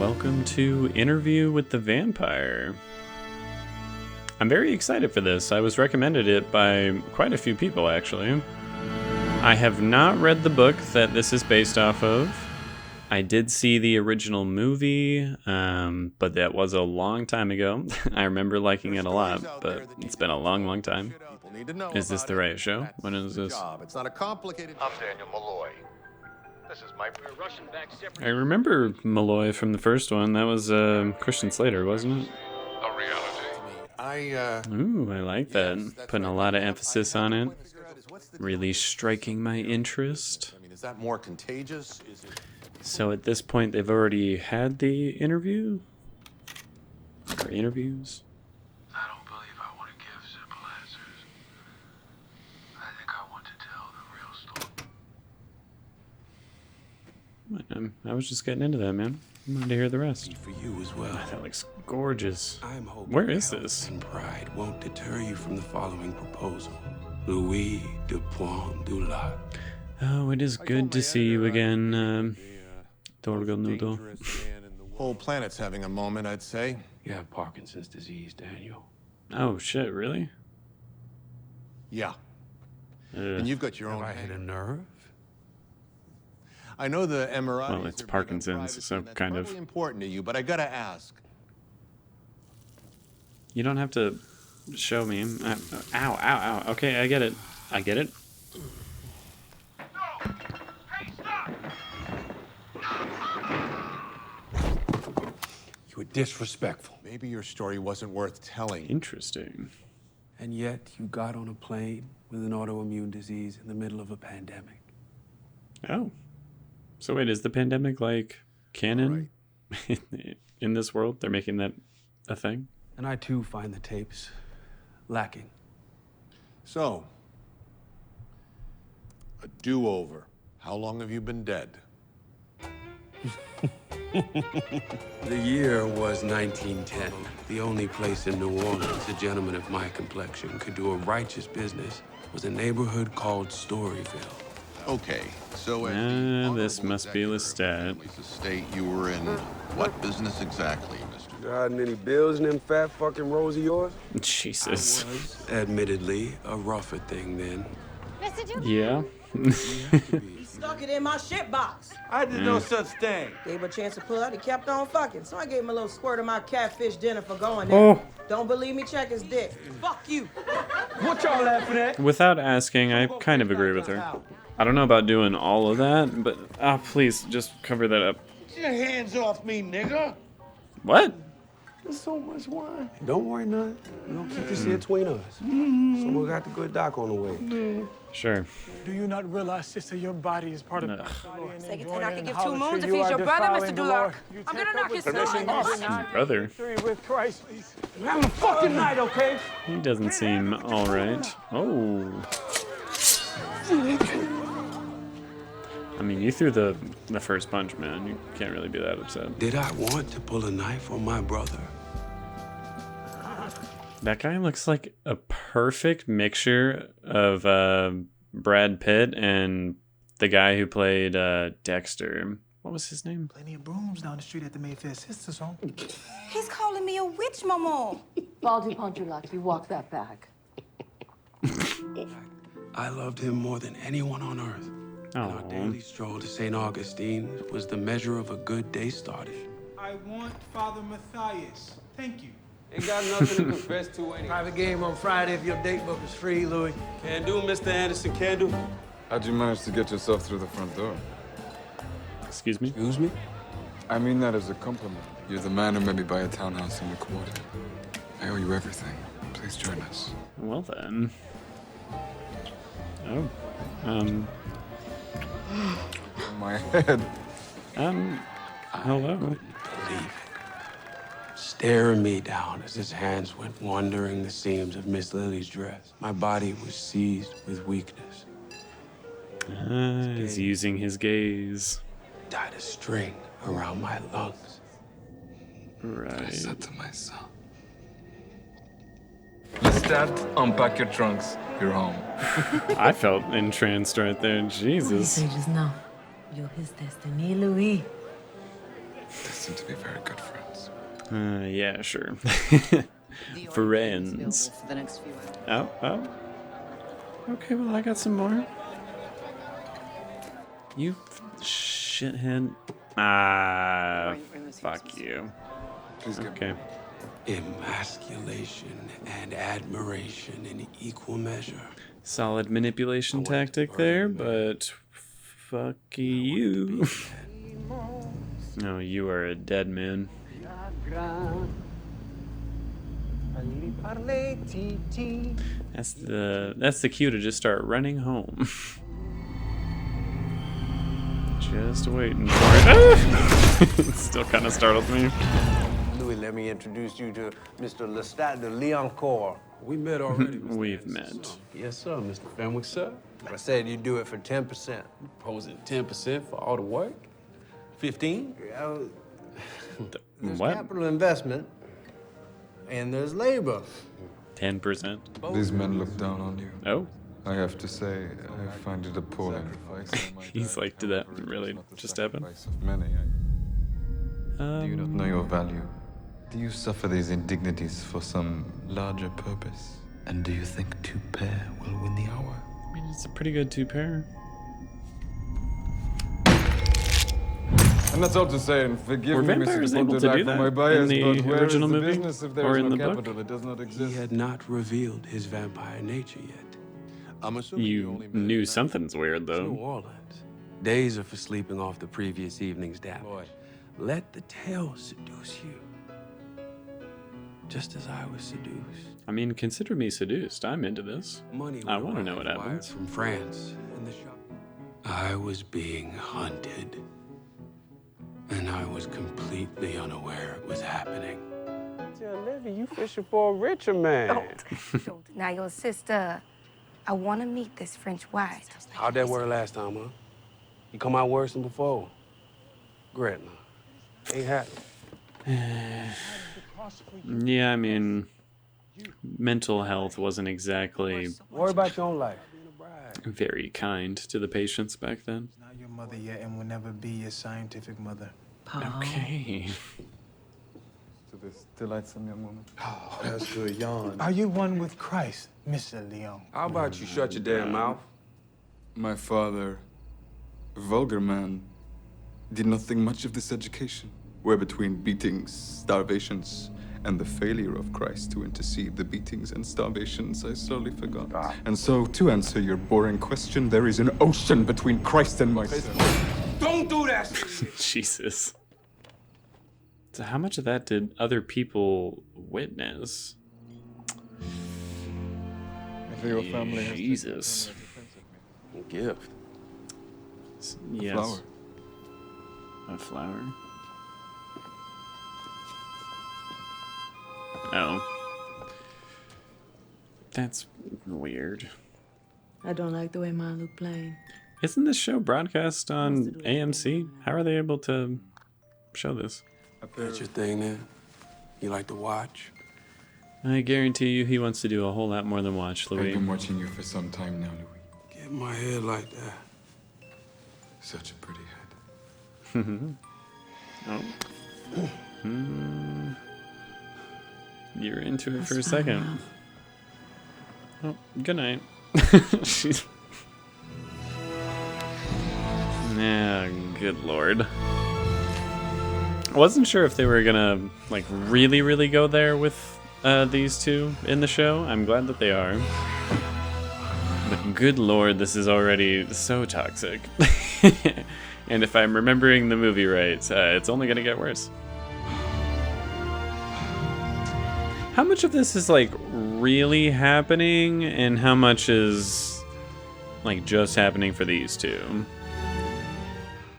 welcome to Interview with the Vampire. I'm very excited for this. I was recommended it by quite a few people, actually. I have not read the book that this is based off of. I did see the original movie, but that was a long time ago. I remember liking it a lot, but it's been a long, long time. Is this the right show? When is this? It's not a complicated. I'm Daniel Malloy. This is my Russian back separate. I remember Malloy from the first one. That was Christian Slater, wasn't it? A reality. Ooh, I like that. Putting a lot of emphasis on it. Really striking my interest. I mean, is that more contagious? Is it? So at this point, they've already had the interview? Or interviews? I don't believe I want to give simple answers. I think I want to tell the real story. I was just getting into that, man. I wanted to hear the rest. For you as well. That looks gorgeous. I'm hoping Where is this? And pride won't deter you from the following proposal. Louis de Pointe-du-Lac. Oh, it is good to see you again, Torgo Nudo. Whole planet's having a moment, I'd say. You have Parkinson's disease, Daniel. Oh, shit, really? Yeah. And you've got your own. Have I hit a nerve? I know the MRI. Well, it's Parkinson's, so kind of. Probably important to you, but I gotta ask. You don't have to show me. Ow, ow, ow. Okay, I get it. I get it. You were disrespectful. Maybe your story wasn't worth telling. Interesting. And yet you got on a plane with an autoimmune disease in the middle of a pandemic. Oh. So wait, is the pandemic like canon in this world? They're making that a thing? And I too find the tapes lacking. So, a do-over. How long have you been dead? The year was 1910. The only place in New Orleans a gentleman of my complexion could do a righteous business was a neighborhood called Storyville. Okay, so this must be Lestat. State you were in what business exactly, Mr. Got any bills in them fat fucking rolls of yours? Jesus. I was, admittedly, a rougher thing then. Yeah. He stuck it in my shit box. I did no such thing. Gave him a chance to pull out, he kept on fucking. So I gave him a little squirt of my catfish dinner for going there. Oh. Don't believe me, check his dick. Fuck you. What y'all laughing at? Without asking, I kind of agree with her. I don't know about doing all of that, but please just cover that up. Get your hands off me, nigga. What? There's so much wine. Don't worry none. We're gonna keep this here between us. Someone got the good doc on the way. Sure. Do you not realize, sister, your body is part of the Say and I can give 2 moons if he's your brother, Mr. Dulac. I'm gonna knock his son. Brother. With Christ. We're having a fucking night, okay? He doesn't seem all right. Oh. I mean, you threw the first punch, man. You can't really be that upset. Did I want to pull a knife on my brother? That guy looks like a perfect mixture of Brad Pitt and the guy who played Dexter. What was his name? Plenty of brooms down the street at the Mayfair Sisters home. He's calling me a witch, Maman. Baldy Pontulac, you walk that back. I loved him more than anyone on earth. Oh. And our daily stroll to St. Augustine was the measure of a good day started. I want Father Matthias. Thank you. Ain't got nothing to confess to anyway. Private game on Friday if your date book is free, Louis. Can do, Mr. Anderson, can do. How'd you manage to get yourself through the front door? Excuse me? Excuse me? I mean that as a compliment. You're the man who made me buy a townhouse in the quarter. I owe you everything. Please join us. Well then. Oh. My head. Hello. Believe it. Staring me down as his hands went wandering the seams of Miss Lily's dress. My body was seized with weakness. He's using his gaze. Tied a string around my lungs. I Right. said to myself, Lestat, unpack your trunks. You're home. I felt entranced right there. Jesus. Sages now. You're his destiny, Louis. seem to be very good friends. Yeah, sure. The Friends. for the next few hours. Oh. Okay, well, I got some more. You shithead. Ah, fuck you. Please give Okay. Emasculation and admiration in equal measure. Solid manipulation tactic there, but fuck you. No, you are a dead man. That's the cue to just start running home. Just waiting for it. It still kind of startled me. Louis, let me introduce you to Mr. Lestat de Leoncourt. We met already. We've met. Yes, sir, Mr. Fenwick, sir. I said you do it for 10%. Proposing 10% for all the work? 15? There's What? capital investment, and there's labor. 10%. These men look down on you. Oh. I have to say, I find it appalling. He's like, did that really just happen? Do you not know your value? Do you suffer these indignities for some larger purpose? And do you think two pair will win the hour? I mean, it's a pretty good two-pair. And that's all to say, and forgive Were me, Mr. vampires able to Pontiac, do for that my bias, in but the where is original the movie business if there or is in no the book? capital? It does not He exist. had not revealed his vampire nature yet. I'm assuming You knew something's weird, New though. Orleans. Days are for sleeping off the previous evening's damage. Let the tale seduce you. Just as I was seduced. I mean, consider me seduced. I'm into this. Money I would want to know arrive what wired happens. from France in the shop. I was being hunted. And I was completely unaware it was happening. Olivia, you fishing for a richer man. Don't deny your sister. I want to meet this French wife. How'd that work last time, huh? You come out worse than before. Great, now. Ain't happy. Yeah, I mean, mental health wasn't exactly Worry about your own life. very kind to the patients back then. Not your mother yet and will never be your scientific mother. Okay. To this delightsome young woman. Oh, that's good yawn. Are you one with Christ, Mr. Leon? How about you shut your damn mouth? My father, a vulgar man, did not think much of this education. Where between beatings, starvations, and the failure of Christ to intercede the beatings and starvations, I slowly forgot. And so, to answer your boring question, there is an ocean between Christ and myself. Don't do that! Jesus. So how much of that did other people witness? If your family has Jesus. Gift. Yes. flower. A flower? Oh. That's weird. I don't like the way mine look plain. Isn't this show broadcast on AMC? How are they able to show this? That's your thing, then? You like to watch? I guarantee you he wants to do a whole lot more than watch, I've Louis. been watching you for some time now, Louis. Get my head like that. Such a pretty head. Oh. Hmm. You're into it for a second. Oh, good night. She's... Yeah, good lord. I wasn't sure if they were gonna, like, really go there with these two in the show. I'm glad that they are. But good lord, this is already so toxic. And if I'm remembering the movie right, it's only gonna get worse. How much of this is, like, really happening, and how much is, like, just happening for these two?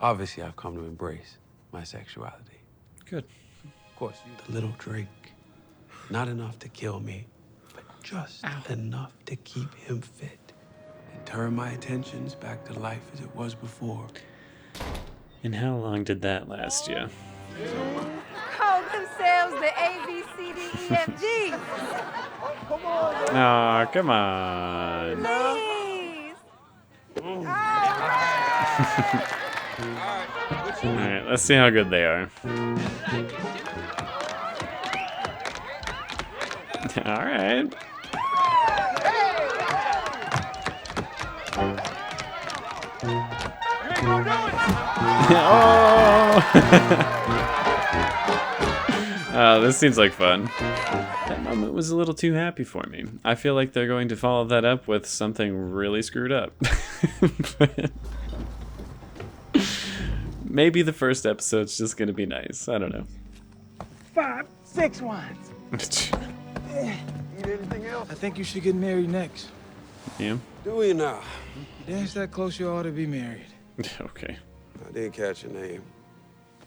Obviously, I've come to embrace my sexuality. Good. Of course, the little drink. Not enough to kill me, but just enough to keep him fit. And turn my attentions back to life as it was before. And how long did that last you? Call themselves the A, B, C, D, E, F, G. Aw, come on. Please. All right. Alright, let's see how good they are. Alright. Oh, this seems like fun. That moment was a little too happy for me. I feel like they're going to follow that up with something really screwed up. Maybe the first episode's just gonna be nice. I don't know. 5, 6 wines. Need anything else? I think you should get married next. Yeah? Do we now? You dance that close, you ought to be married. Okay. I did catch your name.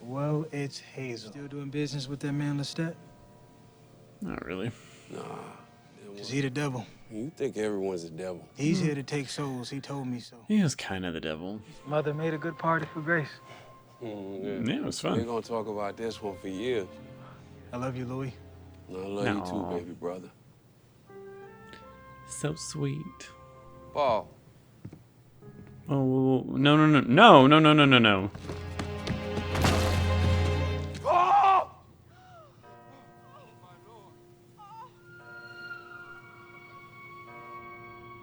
Well, it's Hazel. Still doing business with that man Lestat? Not really. Nah. Is he the devil? You think everyone's a devil. He's here to take souls. He told me so. He is kind of the devil. Mother made a good party for Grace. Yeah, it was We're fun. gonna talk about this one for years. I love you, Louis. And I love you too, baby brother. So sweet. Paul. Oh, no, no, no, no, no, no, no, no, no.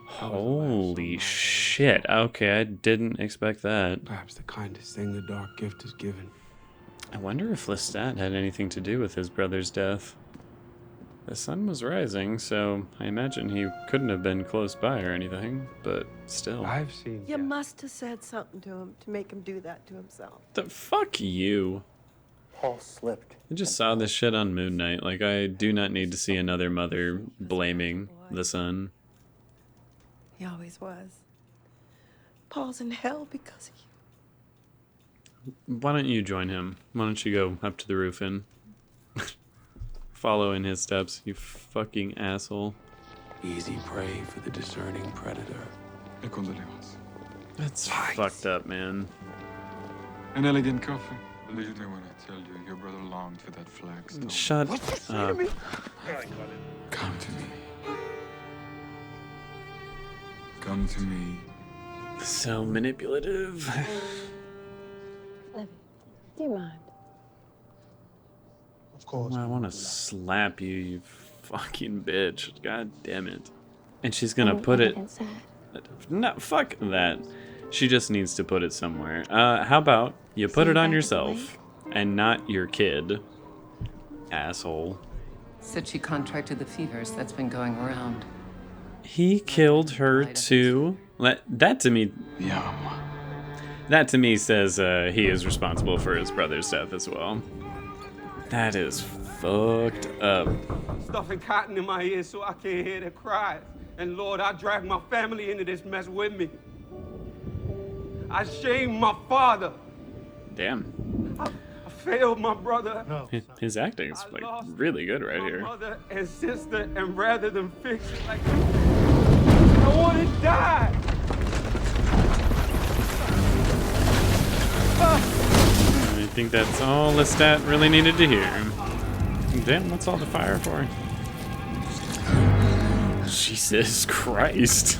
Holy shit. Okay, I didn't expect that. Perhaps the kindest thing the dark gift has given. I wonder if Lestat had anything to do with his brother's death. The sun was rising, so I imagine he couldn't have been close by or anything, but still. I've seen You must have said something to him to make him do that to himself. The fuck you. Paul slipped. I just saw this shit on Moon Knight. Like, I do not need to see another mother blaming the son. He always was. Paul's in hell because of you. Why don't you join him? Why don't you go up to the roof and follow in his steps, you fucking asshole. Easy prey for the discerning predator. Mes condoléances. That's fucked up, man. An elegant coffee. Believe me when I tell you, your brother longed for that flagstone. Shut up. Come to me. Come to me. So manipulative. Do you mind? Of course. I want to slap you, you fucking bitch. God damn it. And she's gonna put it... No, fuck that. She just needs to put it somewhere. How about you put it on yourself and not your kid? Asshole. Said she contracted the fevers that's been going around. He killed her too. That to me... Yum. That to me says he is responsible for his brother's death as well. That is fucked up. Stuffing cotton in my ears so I can't hear their cries. And Lord, I dragged my family into this mess with me. I shamed my father. Damn. I failed my brother. No. His acting is like really good right here. Mother and sister, and rather than fix it like I want to die. I think that's all Lestat really needed to hear. Damn, what's all the fire for? Jesus Christ.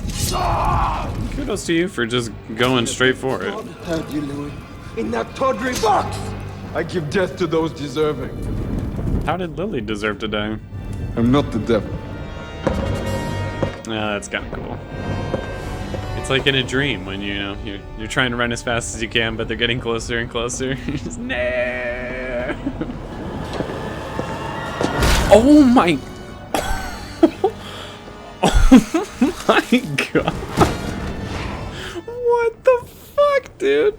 Kudos to you for just going straight for it. Had you, Louis, in that tawdry box. I give death to those deserving. How did Lily deserve to die? I'm not the devil. That's kind of cool. It's like in a dream when you're trying to run as fast as you can, but they're getting closer and closer. Just, nah. Oh my! Oh my god! What the fuck, dude?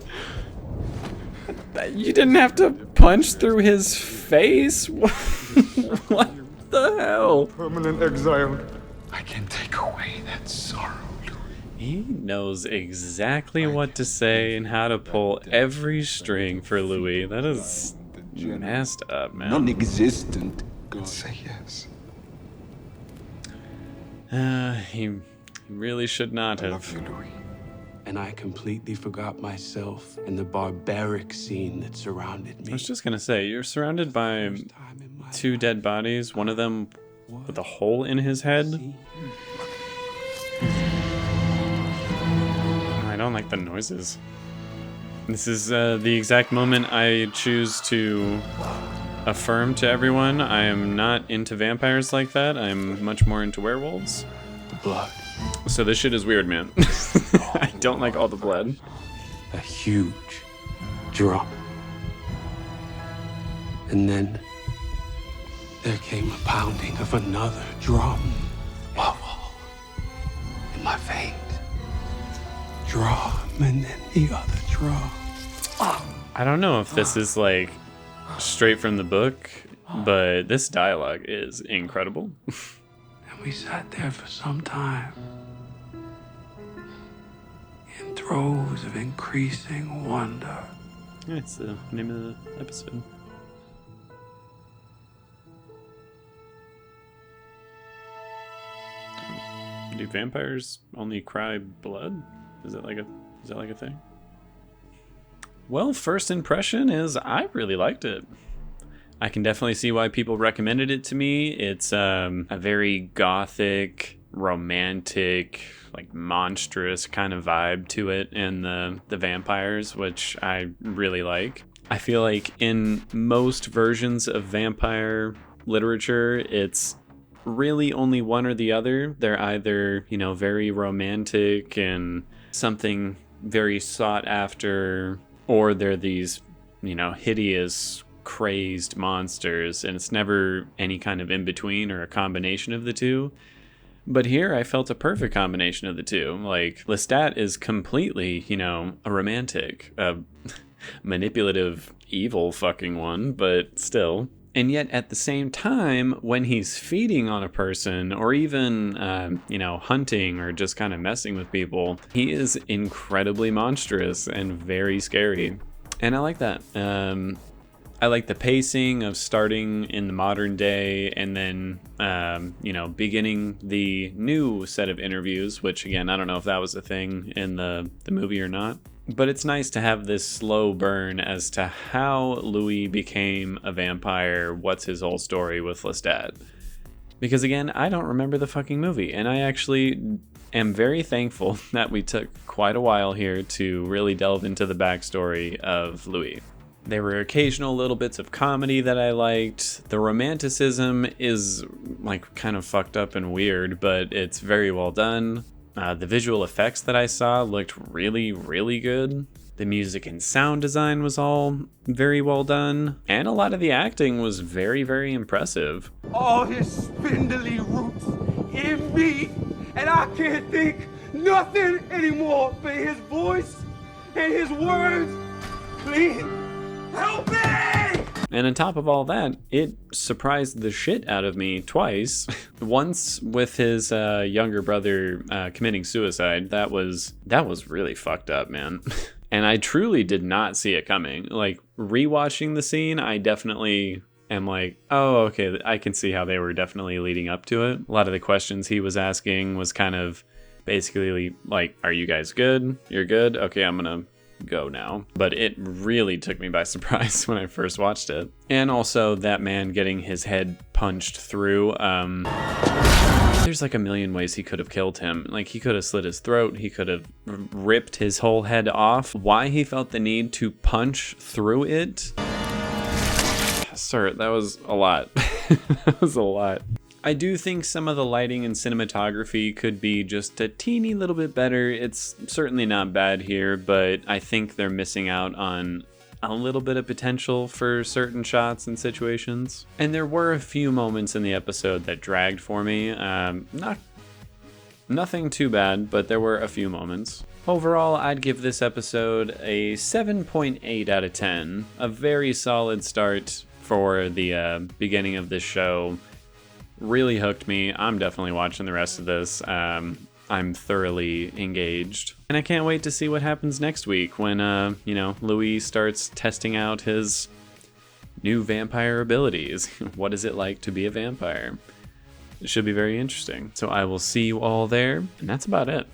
You didn't have to punch through his face. What the hell? Permanent exile. I can take away that sorrow. He knows exactly what to say and how to pull every string for Louis. That is messed up, man. Non-existent. God say yes. He really should not have. Love you, Louis. And I completely forgot myself in the barbaric scene that surrounded me. I was just gonna say, you're surrounded by two dead bodies, one of them with a hole in his head. I don't like the noises. This is the exact moment I choose to affirm to everyone I am not into vampires like that. I'm much more into werewolves. The blood. So this shit is weird, man. I don't like all the blood. A huge drum. And then there came a pounding of another drum. Bubble in my veins. Drum and then the other drum. I don't know if this is like straight from the book, but this dialogue is incredible. And we sat there for some time in throes of increasing wonder. Yeah, it's the name of the episode. Do vampires only cry blood? Is that like a thing? Well, first impression is I really liked it. I can definitely see why people recommended it to me. It's a very gothic, romantic, like monstrous kind of vibe to it, and the vampires, which I really like. I feel like in most versions of vampire literature, it's really only one or the other. They're either, you know, very romantic and something very sought after, or they're these, you know, hideous, crazed monsters, and it's never any kind of in between or a combination of the two. But here I felt a perfect combination of the two. Like, Lestat is completely, you know, a romantic, a manipulative, evil fucking one, but still. And yet at the same time, when he's feeding on a person or even, you know, hunting or just kind of messing with people, he is incredibly monstrous and very scary. And I like that. I like the pacing of starting in the modern day and then, you know, beginning the new set of interviews, which again, I don't know if that was a thing in the movie or not. But it's nice to have this slow burn as to how Louis became a vampire, what's his whole story with Lestat. Because again, I don't remember the fucking movie, and I actually am very thankful that we took quite a while here to really delve into the backstory of Louis. There were occasional little bits of comedy that I liked. The romanticism is like kind of fucked up and weird, but it's very well done. The visual effects that I saw looked really, really good. The music and sound design was all very well done. And a lot of the acting was very, very impressive. All his spindly roots in me, and I can't think nothing anymore but his voice and his words. Please, help me! And on top of all that, it surprised the shit out of me twice. Once with his younger brother committing suicide. That was really fucked up, man. And I truly did not see it coming. Like, rewatching the scene, I definitely am like, oh, okay, I can see how they were definitely leading up to it. A lot of the questions he was asking was kind of basically like, are you guys good? You're good? Okay, I'm gonna go now. But it really took me by surprise when I first watched it. And also that man getting his head punched through. There's like a million ways he could have killed him. Like, he could have slit his throat, he could have ripped his whole head off. Why he felt the need to punch through it? Sir, that was a lot. That was a lot. I do think some of the lighting and cinematography could be just a teeny little bit better. It's certainly not bad here, but I think they're missing out on a little bit of potential for certain shots and situations. And there were a few moments in the episode that dragged for me. Nothing too bad, but there were a few moments. Overall, I'd give this episode a 7.8 out of 10. A very solid start for the beginning of this show. Really hooked me. I'm definitely watching the rest of this. I'm thoroughly engaged. And I can't wait to see what happens next week when, you know, Louis starts testing out his new vampire abilities. What is it like to be a vampire? It should be very interesting. So I will see you all there, and that's about it.